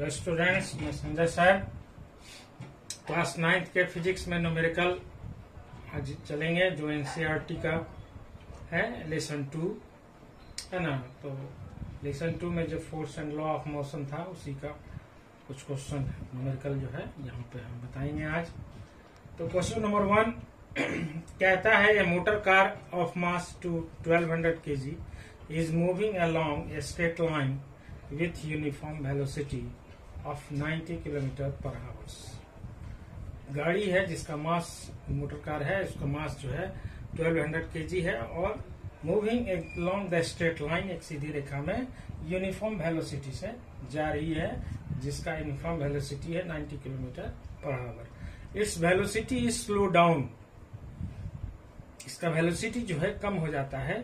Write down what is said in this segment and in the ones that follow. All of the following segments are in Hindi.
हेलो स्टूडेंट्स, मैं संजय साहब क्लास 9th के फिजिक्स में न्यूमेरिकल आज चलेंगे जो एनसीईआरटी का है लेसन 2 है ना। तो लेसन 2 में जो force and law of motion था उसी का कुछ क्वेश्चन न्यूमेरिकल जो है यहाँ पे हम बताएंगे आज। तो क्वेश्चन नंबर 1 कहता है a motor car of mass to 1200 kg is moving along a straight line with uniform velocity of 90 km/h। गाड़ी है जिसका मास, मोटर कार है, उसका मास जो है 1200 kg है और moving along the straight line, एक सीधी रेखा में यूनिफॉर्म वेलोसिटी से जा रही है जिसका यूनिफॉर्म वेलोसिटी है 90 km/h। Its velocity is slow down, इसका वेलोसिटी जो है कम हो जाता है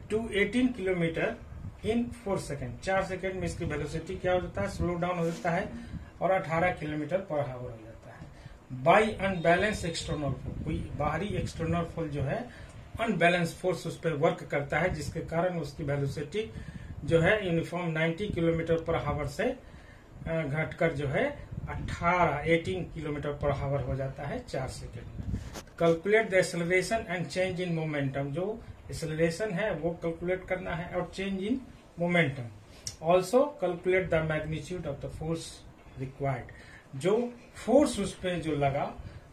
to 18 kilometre in 4 second. 4 second में इसकी वेलोसिटी क्या हो जाता है, स्लो डाउन हो जाता है और 18 km/h हो जाता है। बाई अनबैलेंस एक्सटर्नल फोर्स, कोई बाहरी एक्सटर्नल फोर्स जो है अनबैलेंस फोर्स उस पर वर्क करता है जिसके कारण उसकी वेलोसिटी जो है यूनिफॉर्म 90 km/h से घटकर जो है 18 km/h हो जाता है 4 सेकेंड में। Calculate the acceleration and change in momentum, जो एक्सेलरेशन है वो कैलकुलेट करना है और change in momentum. Also calculate the magnitude of the force required, जो फोर्स उस पर जो लगा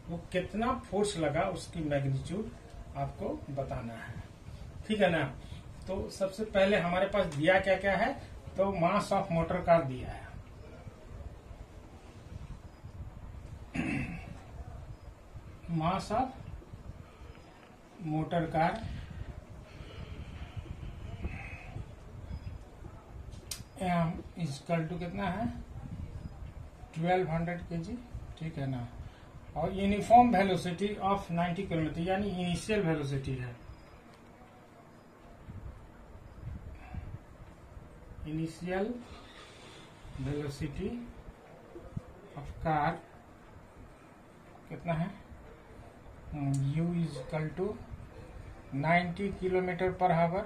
वो कितना फोर्स लगा उसकी मैग्नीट्यूड आपको बताना है, ठीक है ना। तो सबसे पहले हमारे पास दिया क्या क्या है, तो मास ऑफ मोटर कार दिया है, mass of motor car M equal to कितना है 1200 kg, ठीक है ना। और यूनिफॉर्म वेलोसिटी ऑफ 90 किलोमीटर यानी इनिशियल वेलोसिटी है, इनिशियल वेलोसिटी ऑफ कार कितना है, u is equal to 90 km/h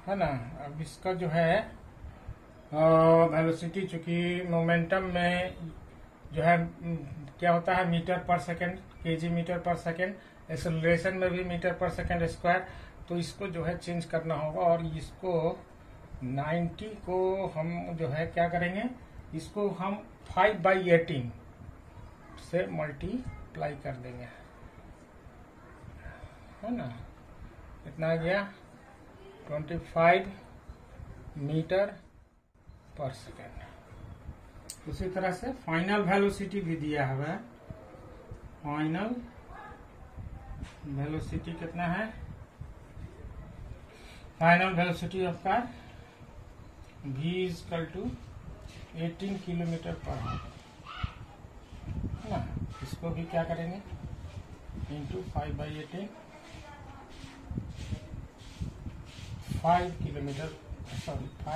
है ना। अब इसका जो है वेलोसिटी, चूंकि मोमेंटम में जो है क्या होता है metre per second, KG metre per second, acceleration में भी मीटर पर सेकेंड स्क्वायर, तो इसको जो है चेंज करना होगा और इसको 90 को हम जो है क्या करेंगे, इसको हम 5/18 से मल्टीप्लाई कर देंगे, है ना। कितना आ गया 25 मीटर पर सेकेंड। उसी तरह से फाइनल वेलोसिटी भी दिया हुआ है, फाइनल वेलोसिटी कितना है, final velocity of car v is equal to 18 km/h ना। इसको भी क्या करेंगे इंटू 5/18, 5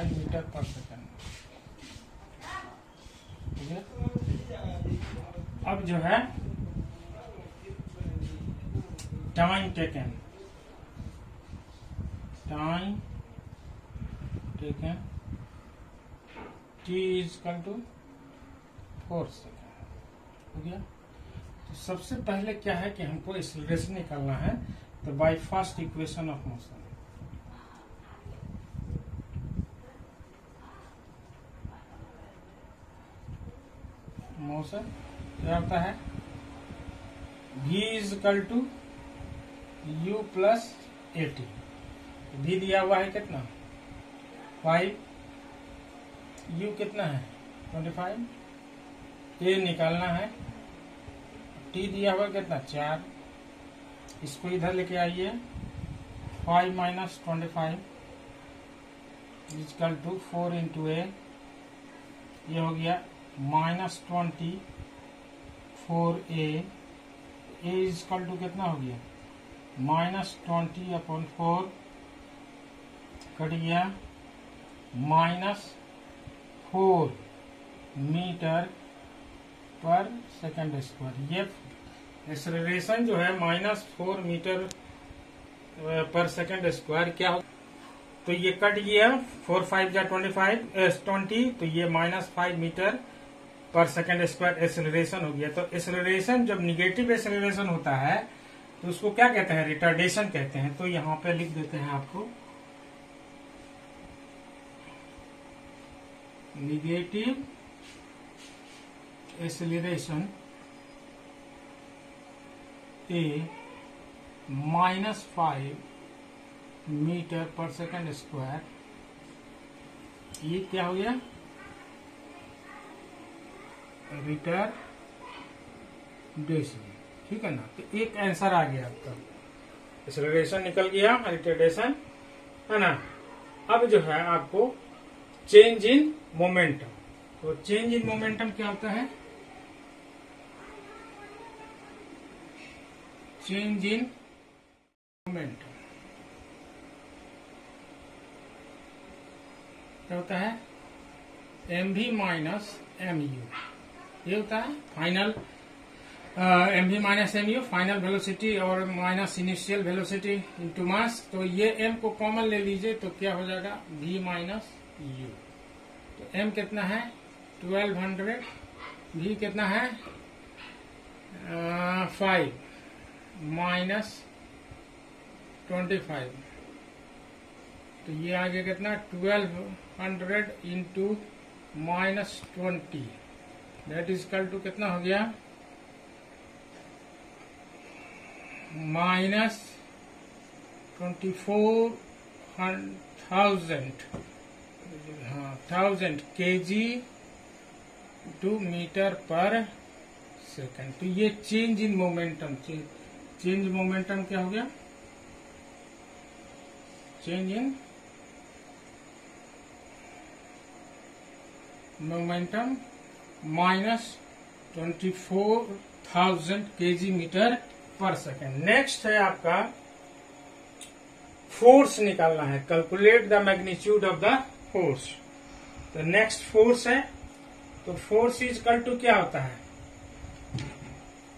मीटर पर सेकेंड। अब जो है time taken, t is equal to 4 second हो गया। तो सबसे पहले क्या है कि हमको एक्सेलरेशन निकालना है, तो by first equation of motion, motion क्या होता है, v is equal to u plus 80। v दिया हुआ है कितना 5, u कितना है 25, a निकालना है, t दिया हुआ कितना 4, इसको इधर लेके आइए, 5 - 25 इक्वल टू 4 इंटू a, ये हो गया -20 4a, a इक्वल टू कितना हो गया -20/4 कट गया -4 मीटर पर सेकेंड स्क्वायर। ये एक्सेलरेशन जो है -4 मीटर पर सेकेंड स्क्वायर क्या हो, तो ये कट गया, 4 5 जा 20, तो ये -5 metre per second square acceleration हो गया। तो एक्सेलरेशन जब निगेटिव एक्सेलरेशन होता है तो उसको क्या कहते हैं, रिटार्डेशन कहते हैं। तो यहाँ पे लिख देते हैं आपको निगेटिव एक्सेलरेशन ए -5 मीटर पर सेकेंड स्क्वायर, ये क्या हो गया, रिटार्डेशन। ठीक है ना। तो एक आंसर आ गया आपका, एक्सेलरेशन निकल गया, रिटार्डेशन है ना। अब जो है आपको चेंज इन मोमेंटम। तो चेंज इन मोमेंटम क्या होता है, चेंज इन मोमेंटम क्या होता है, mv माइनस mu, ये होता है final mv minus mu final velocity और minus initial velocity into mass. तो ये m को कॉमन ले लीजिए तो क्या हो जाएगा, v माइनस u। तो m कितना है 1200, v कितना है 5 माइनस 25, तो ये आगे कितना 1200 into -20, that is equal to कितना हो गया, -24,000 1000 kg to metre per second. तो ये change in momentum, change momentum क्या हो गया, change in momentum -24,000 kg metre per second. Next है आपका फोर्स निकालना है, calculate the magnitude of the force. तो नेक्स्ट फोर्स है, तो फोर्स इज इक्वल टू क्या होता है,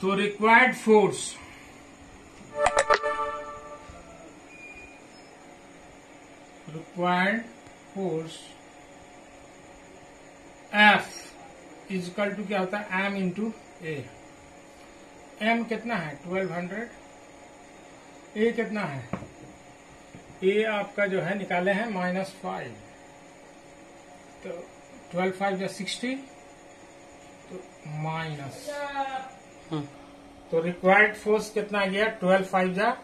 तो required force F is equal to क्या होता है, m इंटू ए। m कितना है 1200, a कितना है, a आपका जो है निकाले हैं -5, तो 12 5 या 60, तो माइनस, तो रिक्वायर्ड फोर्स कितना गया 12 5 जा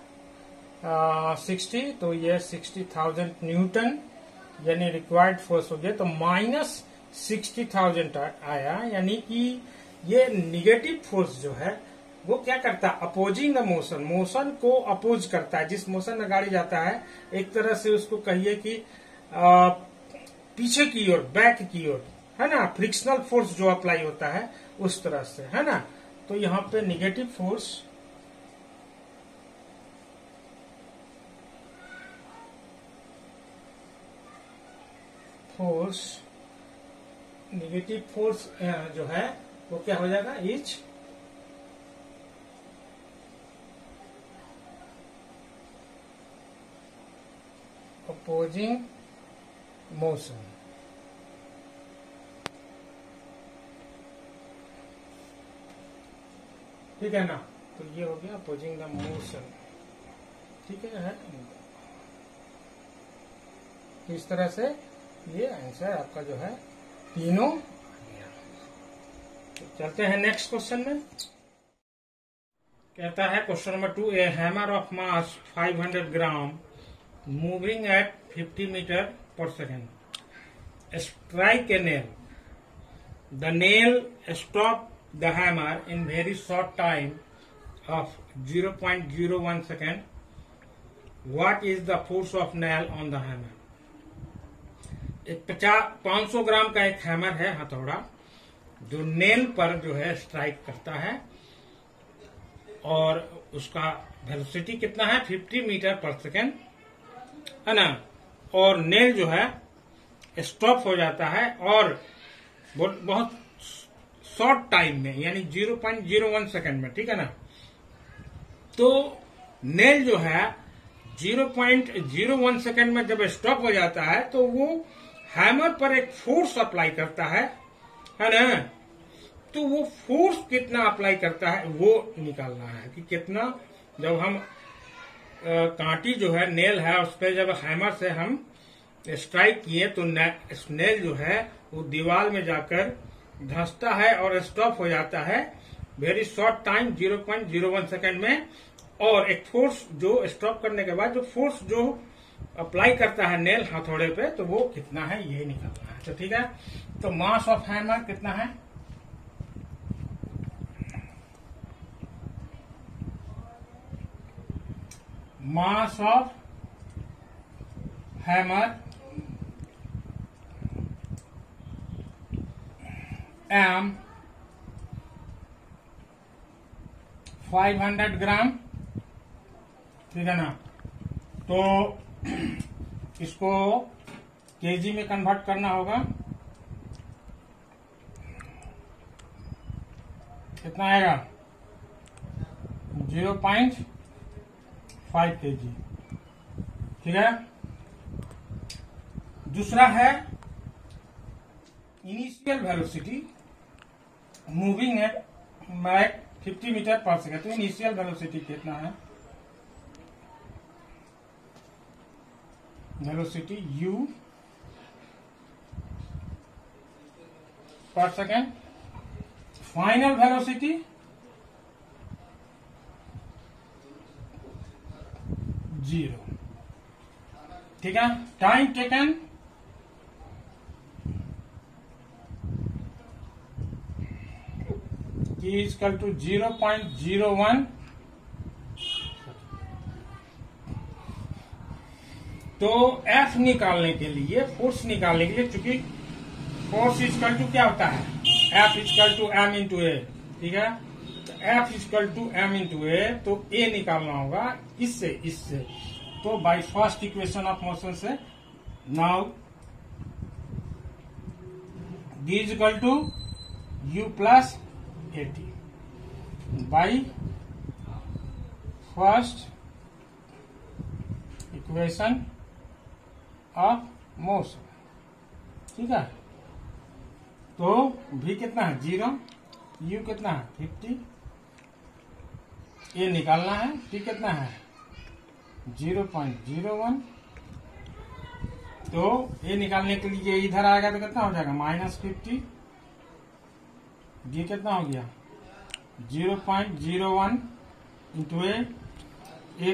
60, तो ये 60,000 न्यूटन यानी रिक्वायर्ड फोर्स हो गया। तो -60,000 आया, यानी कि ये निगेटिव फोर्स जो है वो क्या करता है, अपोजिंग द मोशन, मोशन को अपोज करता है। जिस मोशन में गाड़ी जाता है एक तरह से उसको कहिए कि पीछे की ओर, बैक की ओर, है ना, फ्रिक्शनल फोर्स जो अप्लाई होता है उस तरह से, है ना। तो यहाँ पे निगेटिव निगेटिव फोर्स जो है वो क्या हो जाएगा, इज अपोजिंग मोशन। ठीक है ना। तो ये हो गया अपोजिंग द मोशन। ठीक है, इस तरह से ये आंसर आपका जो है तीनों। तो चलते हैं नेक्स्ट क्वेश्चन में। कहता है question number 2, a hammer of mass 500 gram moving at 50 metre per second strike a nail, the nail stop the hammer in very short time of 0.01 second, what is the force of nail on the hammer. एक 500 ग्राम का एक हैमर है, हथौड़ा, जो नेल पर जो है स्ट्राइक करता है और उसका वेलोसिटी कितना है 50 मीटर पर सेकेंड, है ना। और नेल जो है स्टॉप हो जाता है और बहुत शॉर्ट टाइम में, यानी 0.01 सेकेंड में। ठीक है ना। तो नेल जो है 0.01 सेकंड में जब स्टॉप हो जाता है तो वो हैमर पर एक फोर्स अप्लाई करता है ना। तो वो फोर्स कितना अप्लाई करता है वो निकालना है कि कितना, जब हम कांटी जो है नेल है उस पर जब हैमर से हम स्ट्राइक किए तो नेल जो है वो दीवार में जाकर धंसता है और स्टॉप हो जाता है वेरी शॉर्ट टाइम 0.01 सेकंड में। और एक फोर्स जो स्टॉप करने के बाद जो फोर्स जो अप्लाई करता है नेल हथौड़े पे तो वो कितना है ये निकालना है। तो ठीक है, तो मास ऑफ हैमर कितना है, मास ऑफ हैमर एम 500 ग्राम, ठीक है ना। तो इसको केजी में कन्वर्ट करना होगा, कितना आएगा 0.5 kg, ठीक है। दूसरा है initial velocity moving at Mach 50 metre per second. तो इनिशियल वेलोसिटी कितना है, velocity u per second, final velocity 0, ठीक है। Time taken is equal to 0.01। तो F निकालने के लिए, फोर्स निकालने के लिए, चूंकि फोर्स इक्वल टू क्या होता है F equal to M into A, ठीक है। तो F equal to M into A, तो A निकालना होगा इससे। तो by first equation of motion से now D is equal to U plus AT by first equation of motion, ठीक है। तो V कितना है 0, U कितना है 50, A निकालना है, T कितना है 0.01। तो A निकालने के लिए इधर आएगा तो कितना हो जाएगा -50, D कितना हो गया 0.01 इंटू ए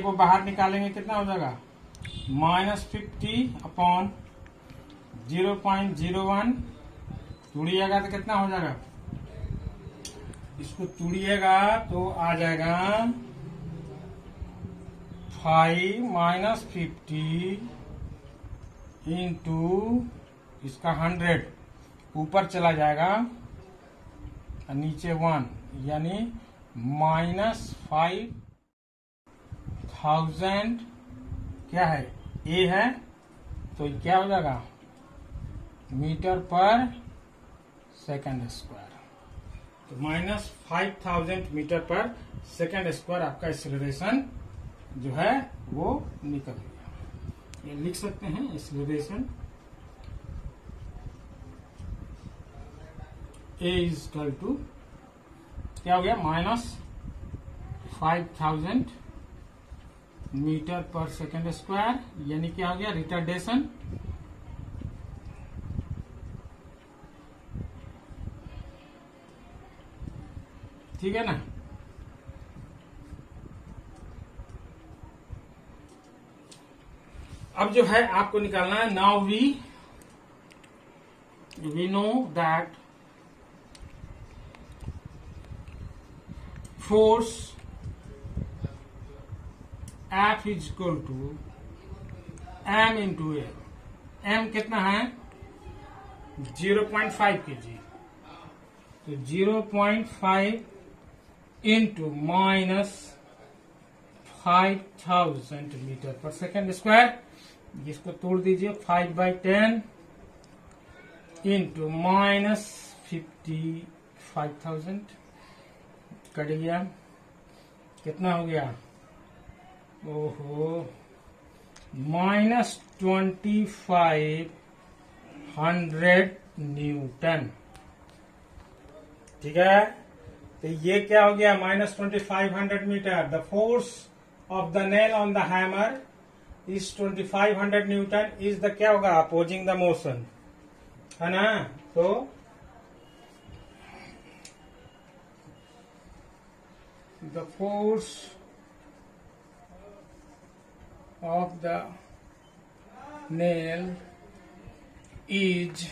को बाहर निकालेंगे कितना हो जाएगा -50 अपॉन 0.01, तोड़िएगा तो कितना हो जाएगा, इसको तोड़िएगा तो आ जाएगा 5 - 50 इंटू इसका 100 ऊपर चला जाएगा और नीचे 1, यानी -5000 क्या है ए है, तो क्या हो जाएगा मीटर पर सेकंड स्क्वायर। तो -5000 मीटर पर सेकंड स्क्वायर आपका एक्सीलरेशन जो है वो निकल गया। ये लिख सकते हैं acceleration A is equal to क्या हो गया -5000 मीटर पर सेकंड स्क्वायर, यानी क्या हो गया रिटार्डेशन ठीक है ना। अब जो है आपको निकालना है, now we know that force F is equal to M into a. M कितना है 0.5 kg, तो 0.5 into -5000 metre per second square, इसको तोड़ दीजिए 5/10 इंटू -55,000 कट गया, कितना हो गया, ओहो -2500 न्यूटन। ठीक है, तो ये क्या हो गया, -2500 metre. The force of the nail on the hammer is 2500 newton, is the क्या होगा, अपोजिंग द मोशन, है ना। तो the force of the nail is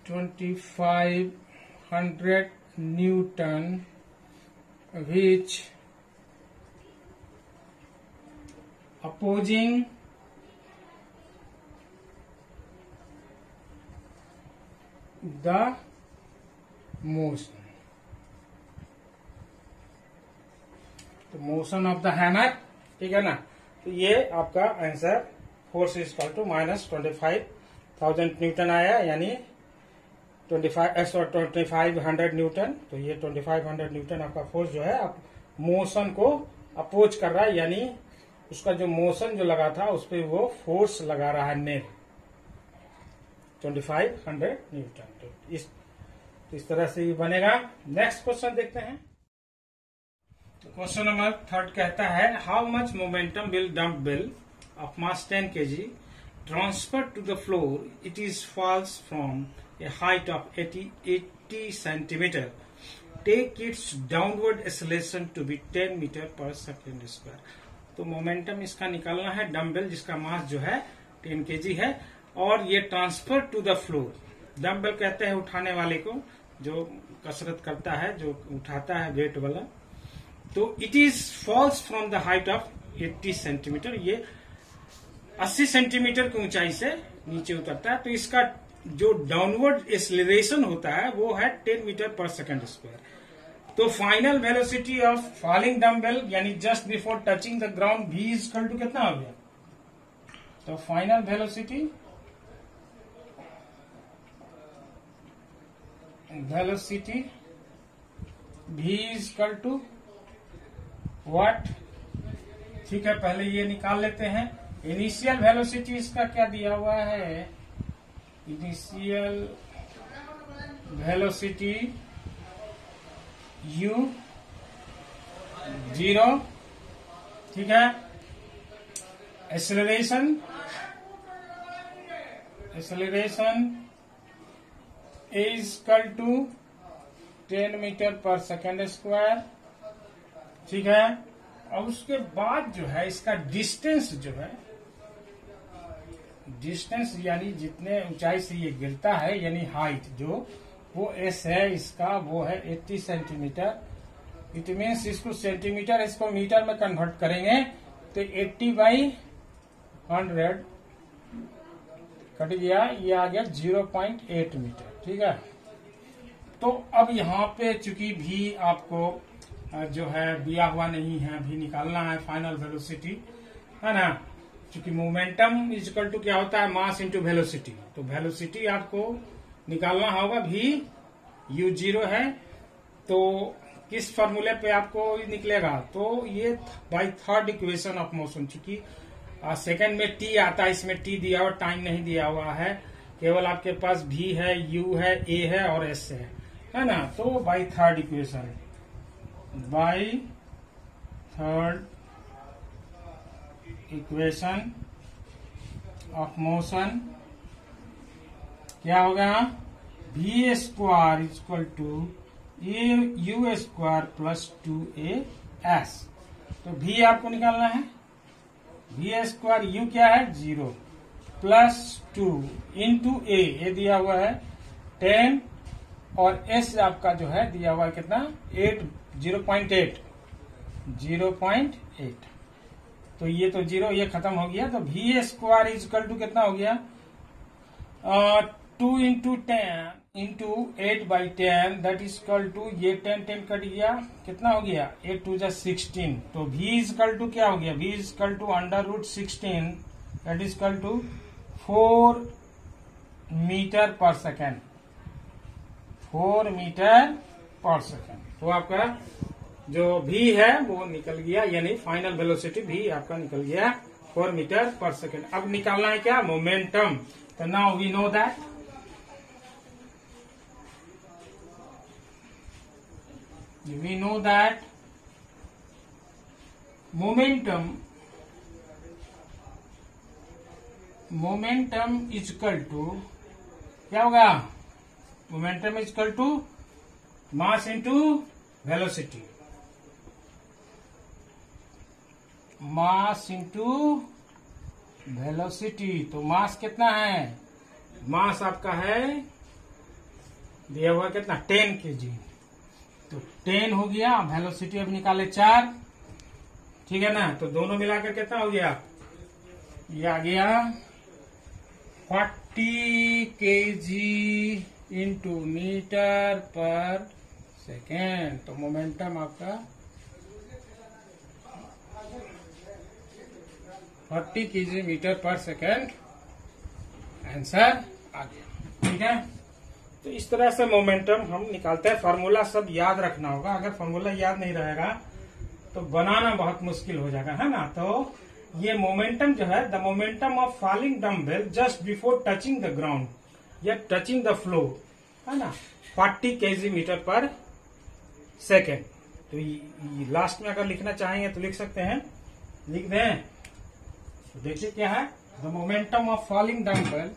2500 Newton, which opposing the motion, तो मोशन ऑफ द हैमर, ठीक है ना। तो ये आपका answer force is equal to -25,000 newton आया, यानी 2500 न्यूटन। तो ये 2500 न्यूटन आपका फोर्स जो है आप मोशन को अपोज कर रहा है, यानी उसका जो मोशन जो लगा था उस पर वो फोर्स लगा रहा है नेल, 2500 न्यूटन। तो इस तरह से ये बनेगा। नेक्स्ट क्वेश्चन देखते हैं। क्वेश्चन नंबर 3 कहता है, how much momentum will dumbbell of mass 10 kg transfer to the floor, it is falls from a height of 80 centimetre, take its downward acceleration to be 10 metre per second square. तो मोमेंटम इसका निकालना है, डम्बेल जिसका मास जो है 10 kg है, और ये transfer to the floor. Dumbbell कहते हैं उठाने वाले को, जो कसरत करता है, जो उठाता है वेट वाला। तो it is falls from the height of 80 centimetre, ये 80 सेंटीमीटर की ऊंचाई से नीचे उतरता है। तो इसका जो डाउनवर्ड एक्सेलरेशन होता है वो है 10 मीटर पर सेकेंड स्क्वायर। तो final velocity of falling dumbbell यानी just before touching the ground v is equal to कितना हो गया, तो final velocity v is equal to what. ठीक है, पहले ये निकाल लेते हैं। इनिशियल वेलोसिटी इसका क्या दिया हुआ है, इनिशियल वेलोसिटी u 0, ठीक है। Acceleration is equal to 10 metre per second square, ठीक है। और उसके बाद जो है इसका डिस्टेंस जो है, डिस्टेंस यानी जितने ऊंचाई से ये गिरता है, यानी हाइट जो वो s है इसका, वो है 80 सेंटीमीटर। इट मीन्स इसको सेंटीमीटर, इसको मीटर में कन्वर्ट करेंगे तो 80/100 कट गया, ये आ गया 0.8 मीटर, ठीक है। तो अब यहाँ पे चूंकि भी आपको जो है दिया हुआ नहीं है, अभी निकालना है फाइनल वेलोसिटी, है ना। चूंकि मोमेंटम इज इक्वल टू क्या होता है, मास इंटू वेलोसिटी। तो वेलोसिटी आपको निकालना होगा, v u0 है, तो किस फॉर्मूले पे आपको निकलेगा, तो ये bye third equation of motion. चूंकि सेकंड में t आता है, इसमें t दिया हुआ, टाइम नहीं दिया हुआ है, केवल आपके पास v है, u है, a है और s है ना। तो by third equation, by third equation of motion क्या होगा, v square is equal to u square plus 2as। तो v आपको निकालना है, v स्क्वायर u क्या है 0 प्लस 2 इंटू a दिया हुआ है 10 और s आपका जो है दिया हुआ है कितना 0.8। तो ये तो 0 ये खत्म हो गया, तो v square is equal to कितना हो गया 2 into 10 into 8/10 that is equal to, ये 10 कट गया, कितना हो गया 8 2 16। तो v इज इक्वल टू क्या हो गया, v is equal to √16 that is equal to 4 metre per second, 4 metre per second. तो आपका जो भी है वो निकल गया, यानी फाइनल वेलोसिटी भी आपका निकल गया 4 मीटर पर सेकेंड। अब निकालना है क्या, मोमेंटम। तो now we know that momentum is equal to क्या होगा, momentum is equal to mass into velocity, mass into velocity. तो मास कितना है, मास आपका है दिया हुआ कितना 10 kg, तो 10 हो गया। वेलोसिटी अब निकाले 4, ठीक है ना। तो दोनों मिलाकर कितना हो गया, ये आ गया 40 kg into metre per second. तो मोमेंटम आपका 40 kg metre per second answer आ गया, ठीक है। तो इस तरह से मोमेंटम हम निकालते हैं। फार्मूला सब याद रखना होगा, अगर फार्मूला याद नहीं रहेगा तो बनाना बहुत मुश्किल हो जाएगा, है ना। तो ये मोमेंटम जो है, the momentum of falling dumbbell just before touching the ground या टचिंग द फ्लोर, है ना, 40 kg मीटर पर सेकेंड। तो लास्ट में अगर लिखना चाहेंगे तो लिख सकते हैं, लिख दें। तो देखिए क्या है, the momentum of falling dumbbell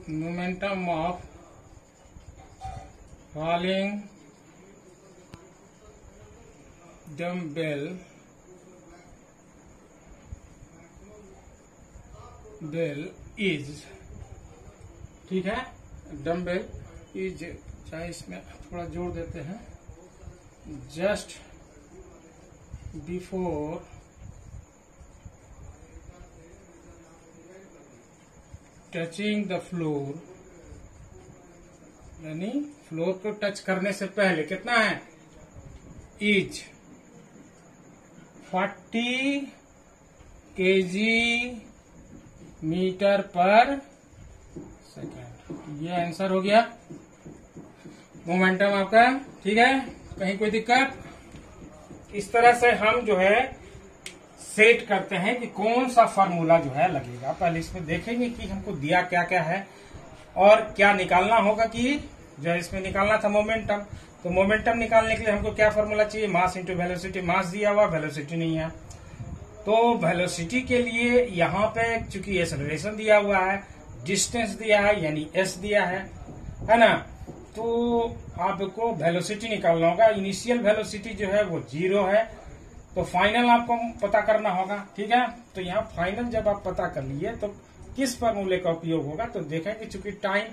momentum of falling dumbbell is, ठीक है, डम्बेल इज, चाहे इसमें थोड़ा जोड़ देते हैं, just before touching the floor, यानी फ्लोर को टच करने से पहले कितना है, is 40 kg metre per second. ये आंसर हो गया मोमेंटम आपका, ठीक है। कहीं कोई दिक्कत, इस तरह से हम जो है सेट करते हैं कि कौन सा फार्मूला जो है लगेगा। पहले इसमें देखेंगे कि हमको दिया क्या क्या है और क्या निकालना होगा, कि जो इसमें निकालना था मोमेंटम। तो मोमेंटम निकालने के लिए हमको क्या फार्मूला चाहिए, मास इंटू वेलोसिटी। मास दिया हुआ, वेलोसिटी नहीं है। तो वेलोसिटी के लिए यहाँ पे चूंकि एक्सेलरेशन दिया हुआ है, डिस्टेंस दिया है यानी एस दिया है ना। तो आपको वेलोसिटी निकालना होगा। इनिशियल वेलोसिटी जो है वो 0 है, तो फाइनल आपको पता करना होगा, ठीक है। तो यहाँ फाइनल जब आप पता कर लिए तो किस फार्मूले का उपयोग होगा, तो देखेंगे चूंकि टाइम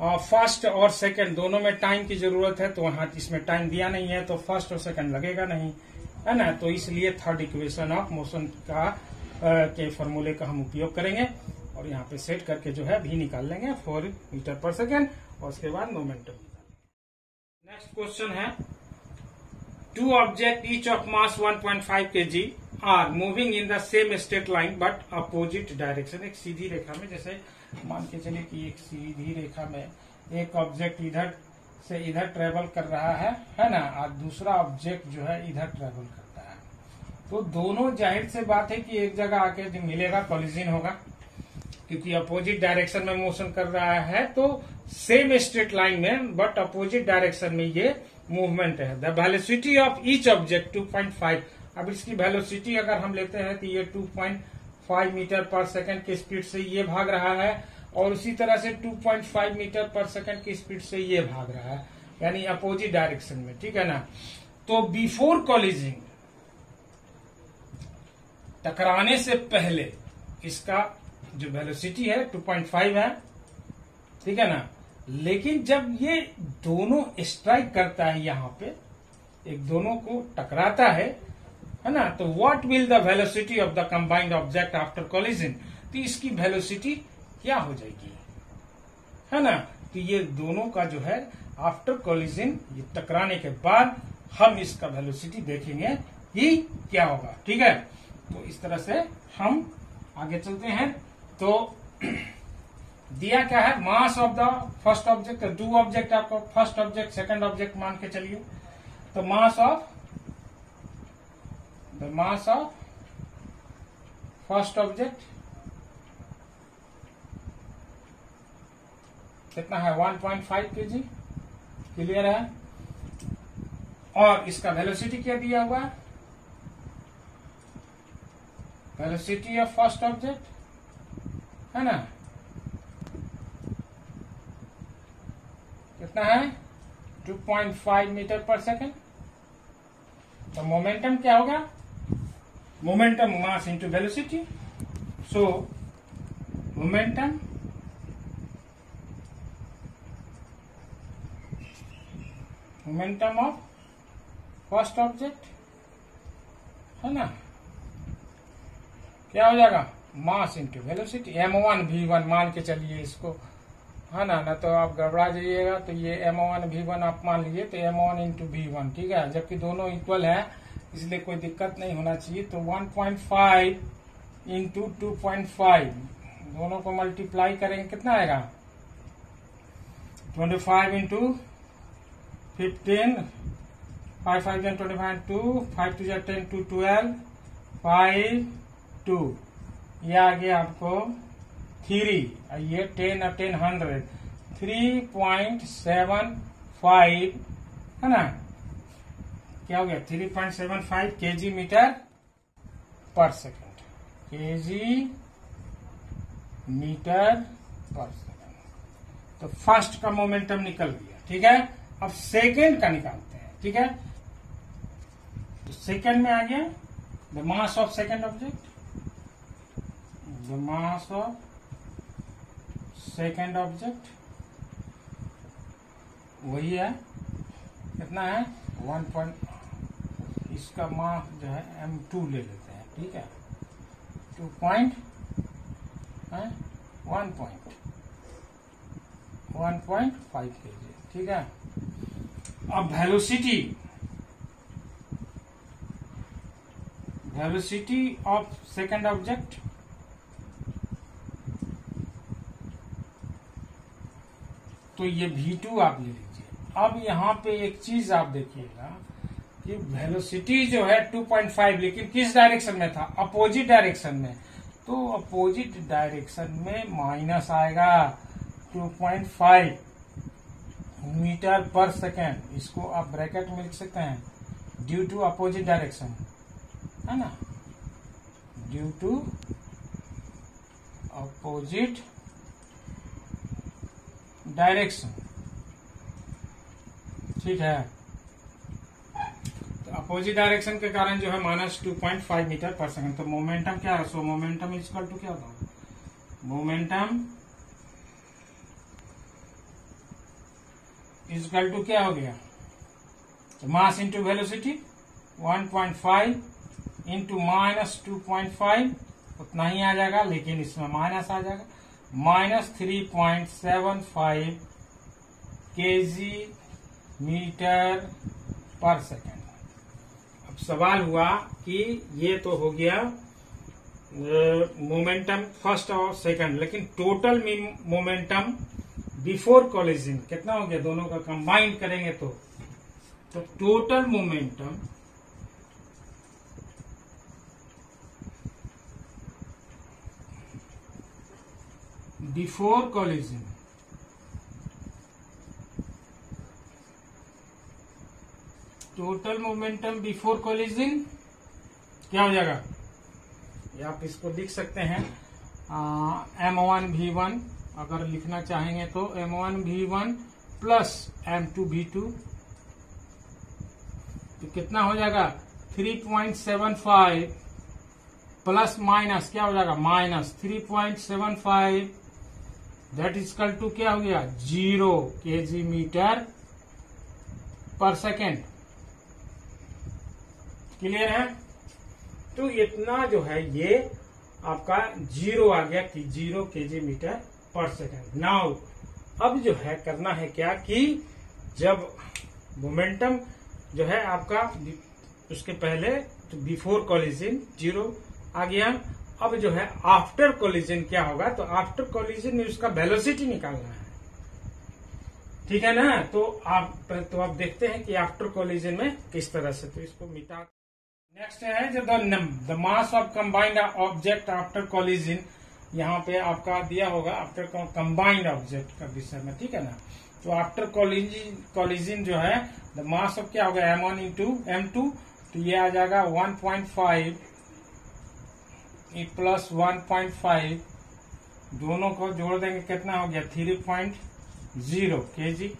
फर्स्ट और सेकंड दोनों में टाइम की जरूरत है, तो वहां इसमें टाइम दिया नहीं है, तो फर्स्ट और सेकंड लगेगा नहीं, है ना। तो इसलिए थर्ड इक्वेशन ऑफ मोशन का के फार्मूले का हम उपयोग करेंगे और यहाँ पे सेट करके जो है भी निकाल लेंगे 4 मीटर पर सेकेंड, और उसके बाद मोमेंटम। नेक्स्ट क्वेश्चन है, two objects each of mass 1.5 kg are moving in the same straight line but opposite direction। एक सीधी रेखा में, जैसे मान के चलिए कि एक सीधी रेखा में एक ऑब्जेक्ट इधर से इधर ट्रेवल कर रहा है ना, और दूसरा ऑब्जेक्ट जो है इधर ट्रेवल करता है। तो दोनों जाहिर से बात है कि एक जगह आके जो मिलेगा कोलिजन होगा, क्योंकि अपोजिट डायरेक्शन में मोशन कर रहा है, तो सेम स्ट्रेट लाइन में बट अपोजिट डायरेक्शन में ये मूवमेंट है। The velocity of each object 2.5। अब इसकी वेलोसिटी अगर हम लेते हैं तो ये 2.5 मीटर पर सेकंड की स्पीड से ये भाग रहा है, और उसी तरह से 2.5 मीटर पर सेकंड की स्पीड से ये भाग रहा है, यानी अपोजिट डायरेक्शन में, ठीक है ना। तो बिफोर कॉलिजन, टकराने से पहले इसका जो वेलोसिटी है 2.5 है, ठीक है ना। लेकिन जब ये दोनों स्ट्राइक करता है, यहाँ पे एक दोनों को टकराता है ना, तो what will the velocity of the combined object after collision. तो इसकी वेलोसिटी क्या हो जाएगी, है ना। तो ये दोनों का जो है आफ्टर कॉलिजन, ये टकराने के बाद हम इसका वेलोसिटी देखेंगे कि क्या होगा, ठीक है। तो इस तरह से हम आगे चलते हैं। तो दिया क्या है, mass of the first object, two object आपको फर्स्ट ऑब्जेक्ट सेकंड ऑब्जेक्ट मान के चलिए, तो मास ऑफ फर्स्ट ऑब्जेक्ट कितना है 1.5 kg, क्लियर है। और इसका वेलोसिटी क्या दिया हुआ है, वेलोसिटी ऑफ फर्स्ट ऑब्जेक्ट है ना, कितना है 2.5 मीटर पर सेकेंड। तो मोमेंटम क्या होगा, momentum mass into velocity, so momentum of first object है ना, क्या हो जाएगा, मास इंटू वेलोसिटी, m1 v1 मान के चलिए इसको, है ना, ना तो आप गड़बड़ा जाइएगा। तो ये m1 v1 आप मान लीजिए, तो m1 इंटू v1, ठीक है, जबकि दोनों इक्वल है इसलिए कोई दिक्कत नहीं होना चाहिए। तो 1.5 इंटू 2.5 दोनों को मल्टीप्लाई करेंगे, कितना आएगा 25 इंटू 15, 5 5 25 2, 5 2 10 2 12 5 2, ये आ गया आपको 3, ये 10 और 10 100, 3.75 है ना, क्या हो गया 3.75 kg metre per second, kg metre per second. तो फर्स्ट का मोमेंटम निकल गया, ठीक है। अब सेकेंड का निकालते हैं, ठीक है। तो सेकेंड में आ गया the mass of second object, the mass of second object वही है, कितना है 1. इसका मास जो है m2 ले लेते हैं, ठीक है, 1.5 kg, ठीक है। अब वेलोसिटी ऑफ सेकेंड ऑब्जेक्ट, तो ये v2 आप ले लीजिए। अब यहाँ पे एक चीज आप देखिएगा कि वेलोसिटी जो है 2.5, लेकिन किस डायरेक्शन में था, अपोजिट डायरेक्शन में, तो अपोजिट डायरेक्शन में माइनस आएगा 2.5 मीटर पर सेकेंड, इसको आप ब्रैकेट में लिख सकते हैं, ड्यू टू अपोजिट डायरेक्शन, है ना, ड्यू टू अपोजिट डायरेक्शन, ठीक है। तो अपोजिट डायरेक्शन के कारण जो है -2.5 मीटर पर सेकेंड। तो मोमेंटम क्या है, so momentum is equal to क्या होगा, मोमेंटम इज इक्वल टू क्या हो गया, तो मास इंटू वेलोसिटी 1.5 इंटू -2.5 उतना ही आ जाएगा, लेकिन इसमें माइनस आ जाएगा, -3.75 kg मीटर पर सेकेंड। अब सवाल हुआ कि ये तो हो गया मोमेंटम फर्स्ट और सेकंड, लेकिन टोटल मोमेंटम बिफोर कोलिजन कितना हो गया, दोनों का कंबाइंड करेंगे तो total momentum before collision before collision क्या हो जाएगा, ये आप इसको लिख सकते हैं m1 v1, अगर लिखना चाहेंगे तो m1 v1 plus m2 v2, तो कितना हो जाएगा 3.75 प्लस माइनस क्या हो जाएगा -3.75, दैट इज इक्वल टू क्या हो गया 0 kg metre per second, clear है। तो इतना जो है ये आपका 0 आ गया कि 0 kg metre per second. Now अब जो है करना है क्या कि जब मोमेंटम जो है आपका उसके पहले तो बिफोर कोलिजन 0 आ गया, अब जो है आफ्टर कोलिजन क्या होगा, तो आफ्टर कोलिजन में उसका वेलोसिटी निकालना है, ठीक है ना। तो आप देखते हैं कि आफ्टर कोलिजन में किस तरह से, तो इसको मिटा। नेक्स्ट है जो the mass of combined object after collision, यहाँ पे आपका दिया होगा आफ्टर कंबाइंड ऑब्जेक्ट का विषय में, ठीक है ना। तो आफ्टर कोलिजन जो है द मास ऑफ क्या होगा m1 इंटू m2, तो ये आ जाएगा 1.5 प्लस 1.5, दोनों को जोड़ देंगे कितना हो गया 3.0 kg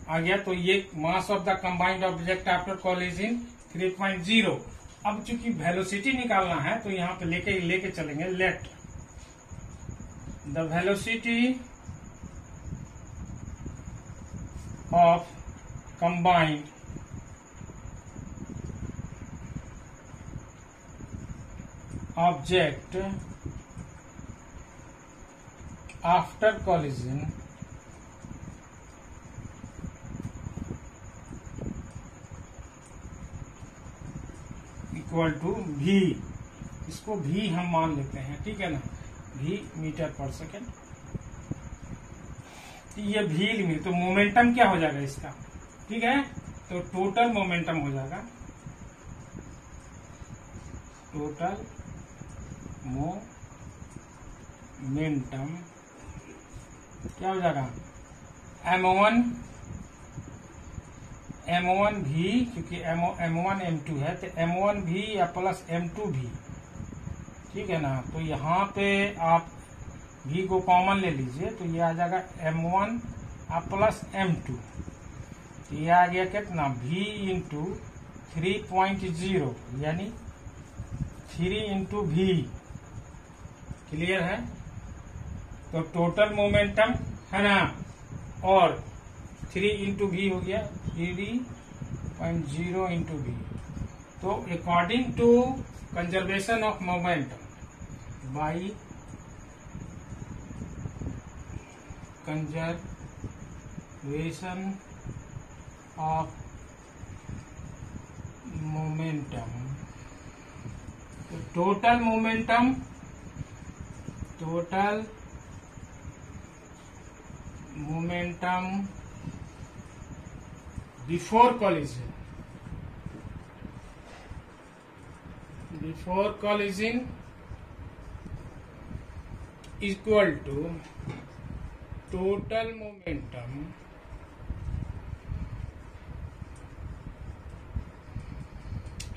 आ गया। तो ये मास of the combined object after collision 3.0। अब चूंकि वेलोसिटी निकालना है तो यहाँ पे लेके चलेंगे, let the velocity of combined object after collision equal to v, इसको v हम मान लेते हैं, ठीक है ना, v मीटर पर सेकेंड। ये v लिमिट, तो मोमेंटम क्या हो जाएगा इसका, ठीक है, तो टोटल मोमेंटम हो जाएगा, टोटल मोमेंटम क्या हो जाएगा m1 भी, क्योंकि m1 m2 है तो m1 भी या प्लस m2 भी, ठीक है ना। तो यहाँ पे आप v को कॉमन ले लीजिए, तो ये आ जाएगा m1 प्लस m2, तो ये आ गया कितना v इंटू 3.0 यानी 3 इंटू v, क्लियर है। तो टोटल मोमेंटम है ना, और 3 इंटू वी हो गया 3.0 इंटू वी। तो according to conservation of momentum by conservation of momentum, total momentum before collision equal to total momentum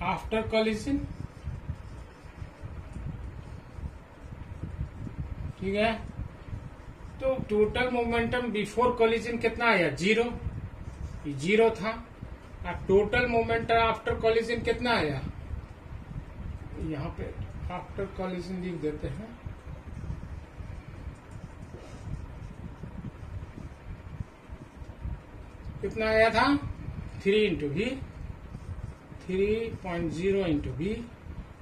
after collision, ठीक है। तो टोटल मोमेंटम बिफोर कोलिजन कितना आया 0, ये 0 था। अब टोटल मोमेंटम आफ्टर कोलिजन कितना आया, यहाँ पे आफ्टर कोलिजन लिख देते हैं, कितना आया था 3 इंटू वी, 3.0 इंटू वी।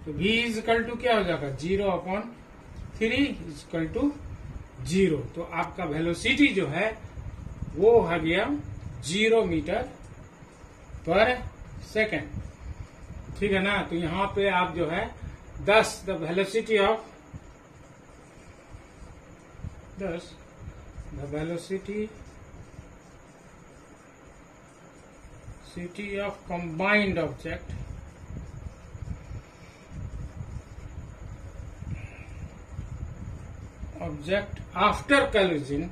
तो v इज इक्वल टू क्या हो जाएगा 0/3 इज इक्वल टू 0। तो आपका वेलोसिटी जो है वो है गया 0 मीटर पर सेकेंड, ठीक है ना। तो यहाँ पे आप जो है 10 the velocity of combined object after collision,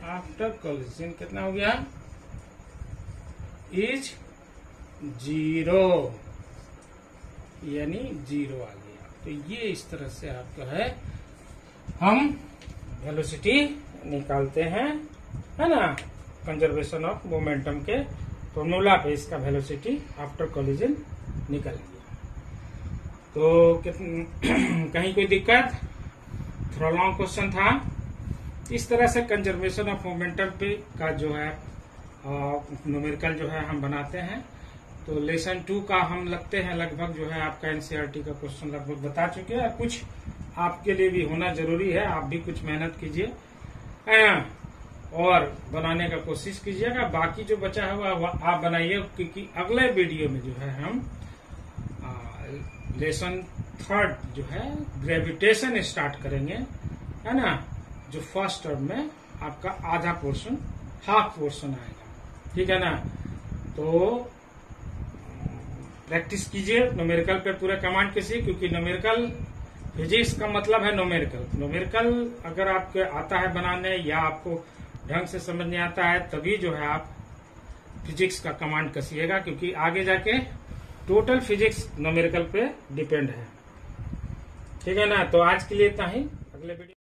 after collision कितना हो गया इज 0, यानी 0 आ गया। तो ये इस तरह से आपका है हम वेलोसिटी निकालते हैं, है ना, कंजर्वेशन ऑफ मोमेंटम के फॉर्मूला पे इसका वेलोसिटी आफ्टर कोलिजन निकल गया। तो कहीं कोई दिक्कत, थोड़ा लॉन्ग क्वेश्चन था। इस तरह से कंजर्वेशन ऑफ मोमेंटम पे का जो है न्यूमेरिकल जो है हम बनाते हैं। तो लेसन 2 का हम लगते हैं लगभग जो है आपका एनसीईआरटी का क्वेश्चन लगभग बता चुके हैं। कुछ आपके लिए भी होना जरूरी है, आप भी कुछ मेहनत कीजिए। और बनाने का कोशिश कीजिएगा। बाकी जो बचा है वह आप बनाइए, क्योंकि अगले वीडियो में जो है हम लेसन 3 जो है ग्रेविटेशन स्टार्ट करेंगे, है ना, जो फर्स्ट टर्म में आपका आधा पोर्शन, हाफ पोर्शन आएगा, ठीक है ना। तो प्रैक्टिस कीजिए न्यूमेरिकल पे पूरे कमांड के सी, क्योंकि न्यूमेरिकल फिजिक्स का मतलब है न्यूमेरिकल अगर आपको आता है बनाने या आपको ढंग से समझ नहीं आता है, तभी जो है आप फिजिक्स का कमांड कसिएगा, क्योंकि आगे जाके टोटल फिजिक्स न्यूमेरिकल पे डिपेंड है, ठीक है ना। तो आज के लिए इतना ही, अगले वीडियो